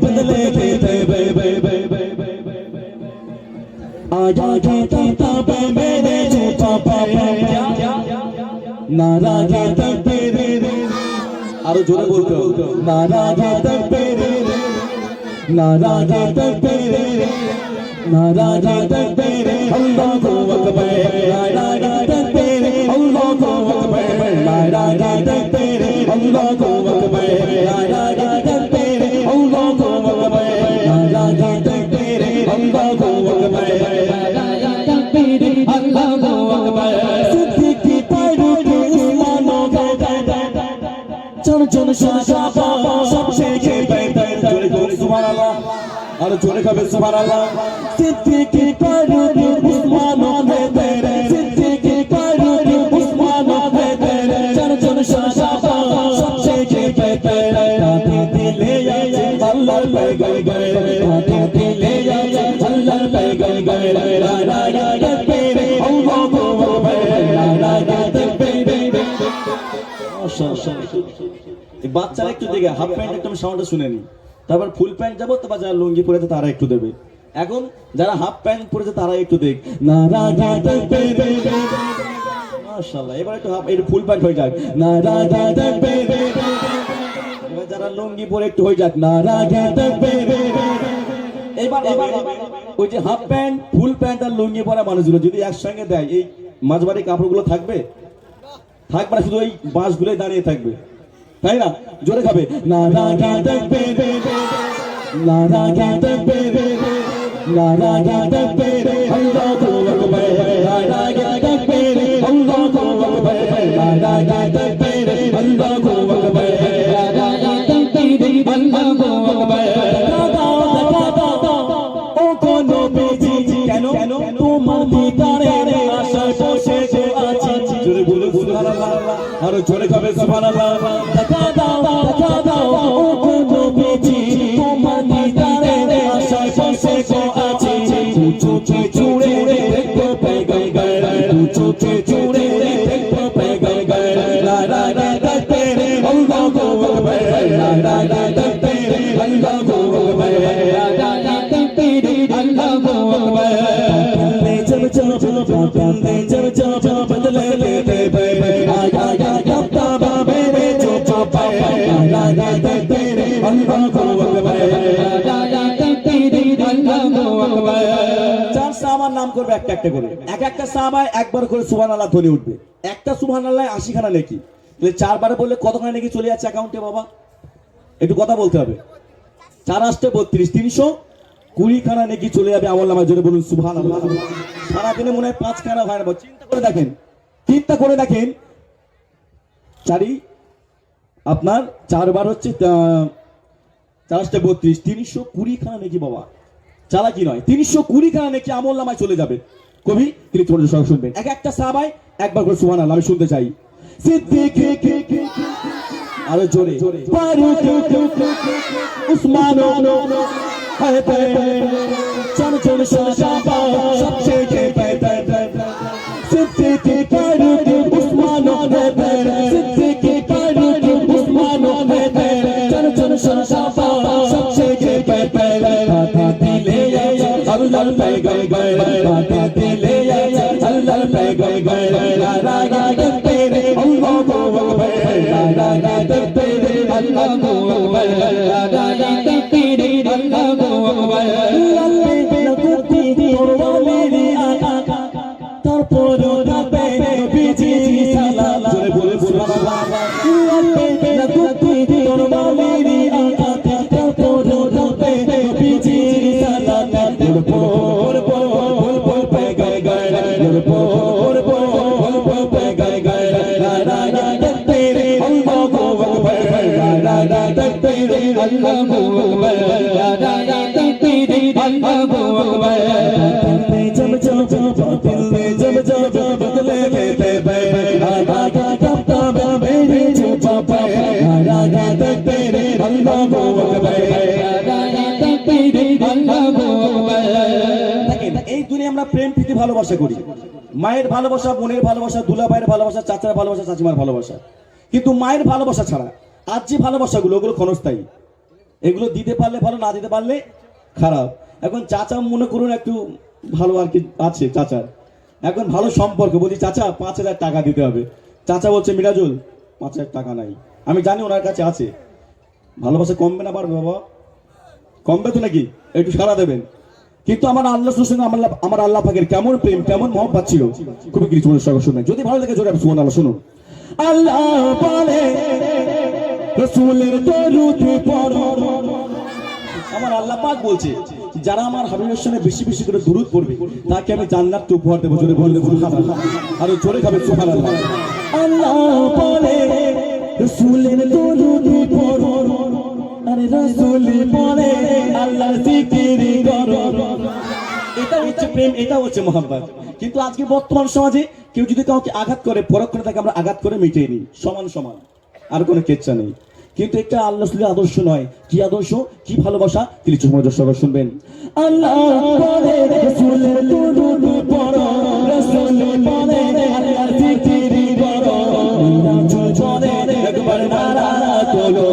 बदले आजा किताबे मेरे छुपा पाया नाराज तेरे आरो जोरे बोलते हो नाराज तेरे नाराज तेरे नाराज तेरे अल्लाह को अकबर नाराज तेरे अल्लाह को अकबर नाराज तेरे अल्लाह को अकबर नाराज तेरे अल्लाह को अकबर नाराज तेरे अल्लाह को अकबर नाराज तेरे अल्लाह को अकबर सिद्दीकी फारूकी उस्मानो का चल चल शाबा सबसे के बेहतर जोरे जोरे सुभान अल्लाह और जोरे का भी सुभान अल्लाह सिद्दीकी फारूकी उस्मानो के तेरे सिद्दीकी फारूकी उस्मानो के तेरे चल चल शाबा सबसे के बेहतर काटे दिले या अल्लाह पे गए गए काटे दिले या अल्लाह पे गए गए ला ला ला तेरे अल्लाह को अकबर ला ला ला तेरे माशाअल्लाह এই বাচ্চারা একটু দেখে হাফ প্যান্ট একটু সাউন্ডটা শুনে নি তারপর ফুল প্যান্ট যাবো তারপর যারা লুঙ্গি পরেছে তারা একটু দেবে এখন যারা হাফ প্যান্ট পরেছে তারা একটু দেখ না রাজা দেখবে মাশাআল্লাহ এবার একটু হাফ একটু ফুল প্যান্ট হয়ে যাক না রাজা দেখবে এবার যারা লুঙ্গি পরে একটু হয়ে যাক না রাজা দেখবে এবার ওই যে হাফ প্যান্ট ফুল প্যান্ট আর লুঙ্গি পরা মানুষগুলো যদি একসঙ্গে দেয় এই মাঝবাড়ি কাপড়গুলো থাকবে থাকবে না শুধু ওই বাঁশগুলোই দাঁড়িয়ে থাকবে তাই না জোরে খাবে না রাজা দেখবে না রাজা দেখবে না রাজা দেখবে আল্লাহ কো আকবার না রাজা দেখবে আল্লাহ কো আকবার না রাজা দেখবে আল্লাহ কো আকবার না রাজা দেখবে আল্লাহ কো আকবার ও কোন বেজি কেন তোমার দিদারে আশা বসে আছি জোরে বলো সুবহানাল্লাহ আর জোরে খাবে সুবহানাল্লাহ টাকা দাও ও কোন বেজি তোমার দিদারে আশা বসে আছি চুচে চুড়ে দেখতে পে গই গই চুচে চুড়ে দেখতে পে গই গই লা লা লা তেরে আল্লাহ কো আকবার লা লা লা তেরে আল্লাহ কো আকবার লা লা লা তেরে আল্লাহ কো আকবার ले जब बदले लेते आया गप्पा मेरे जो पापा ला तेरे अल्लाह को अकबर अल्लाह को अकबर চার সাহাবার নাম করবে একটা একটা করে এক একটা সাহাবায় একবার করে সুবহানাল্লাহ ধ্বনি উঠবে একটা সুবহানাল্লাহ 80 খানা নেকি তাহলে চারবারে বললে কতখানা নেকি চলে যাচ্ছে অ্যাকাউন্টে বাবা একটু কথা বলতে হবে 4 8 32 320 খানা নেকি চলে যাবে আমল নামায় জোরে বলুন সুবহানাল্লাহ সারা দিনে মনে হয় 5 খানা হয় না চিন্তা করে দেখেন চারি আপনার চারবার হচ্ছে 4 8 32 320 খানা নেকি বাবা চালাকি নয় 320 খানা নেকি আমল নামায় চলে যাবে কবি তিনি ছোট সব শুনবেন এক একটা সাহাবায় একবার করে সুবহানাল্লাহ আমি শুনতে চাই সিদ্দিক আরো জোরে ফারুক উসমানো चल चल शाबा सबसे के बेहतर सिद्दीकी फारूकी उस्मानो सिद्दीकी फारूकी उस्मानो चल चल शाबा सबसे के बेहतर काटा दिले अल्लाह पे गए गए काटा दिले अल्लाह पे गए गए ला ला ला तेरे अल्लाह को अकबर ला ला ला तेरे अल्लाह को अकबर ला ला ला तेरे अल्लाह को अकबर প্রেম প্রীতি ভালোবাসা করি মায়ের ভালোবাসা বোনের ভালোবাসা দুলা ভাইয়ের ভালোবাসা চাচার ভালোবাসা চাচিমার ভালোবাসা কিন্তু মায়ের ভালোবাসা ছাড়া আজ যে ভালোবাসাগুলো ওগুলো ক্ষণস্থায়ী এগুলো দিতে পারলে ভালো, না দিতে পারলে খারাপ। এখন চাচা মনে করুন একটু ভালো আর কি আছে চাচার, এখন ভালো সম্পর্ক, বলছি চাচা 5,000 টাকা দিতে হবে। চাচা বলছে মিরাজুল 5,000 টাকা নাই। আমি জানি ওনার কাছে আছে, ভালোবাসা কমবে না পারবে বাবা? কমবে তো নাকি? একটু সাড়া দেবেন। কিন্তু আমার আল্লাহর সঙ্গে আমার আল্লাহ পাকের কেমন প্রেম, কেমন মহব্বত ছিল, খুবই কিছু শুনবেন। যদি ভালো লাগে জোরে সুবহানাল্লাহ শুনুন। আল্লাহ বলে রাসূলের দরুদ পড়ো। আমার আল্লাহ পাক বলছে যারা আমার হাবিবের সঙ্গে বেশি বেশি করে দরুদ পড়বে তাকে আমি জান্নাত উপহার দেব। জোরে বললে সুবহানাল্লাহ, আর জোরে খাবে সুবহানাল্লাহ। আল্লাহ বলে রাসূলের দরুদ পড়ো, আরে রাসূল বলে আল্লাহর জিকির করো। এটা হচ্ছে প্রেম, এটা হচ্ছে মহব্বত। কিন্তু আজকে বর্তমান সমাজে কেউ যদি কাউকে আঘাত করে, পরক্ষণে তাকে আমরা আঘাত করে মিটিয়ে নিই, সমান সমান, আর কোনো কেচ্ছা নেই। কিন্তু একটা আল্লাহ রাসূলের আদর্শ নয়। কি আদর্শ, কি ভালোবাসা, কিছু মনোযোগ সহকারে শুনবেন। আল্লাহ বলে রাসূলের দরুদ পড়ো, রাসূল বলে আল্লাহর জিকির করো। মিরাজুল চলে একবার নারা তোলো,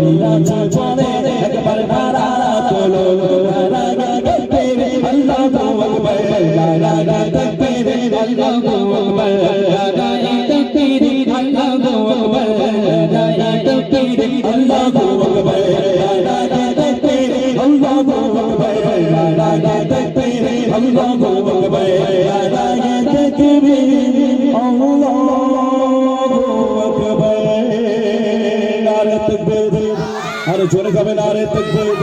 মিরাজুল চলে একবার নারা তোলো। নারা তাকবীর আল্লাহু আকবার, নারা তাকবীর আল্লাহু আকবার, নারা তাকবীর আল্লাহু আকবার, নারা তাকবীর আল্লাহু আকবার, নারা তাকবীর আল্লাহু আকবার, নারা তাকবীর আল্লাহু আকবার, নারা তাকবীর আল্লাহু আকবার। নারে তাকবীর, আরে জোরে খাবে নারে তাকবীর।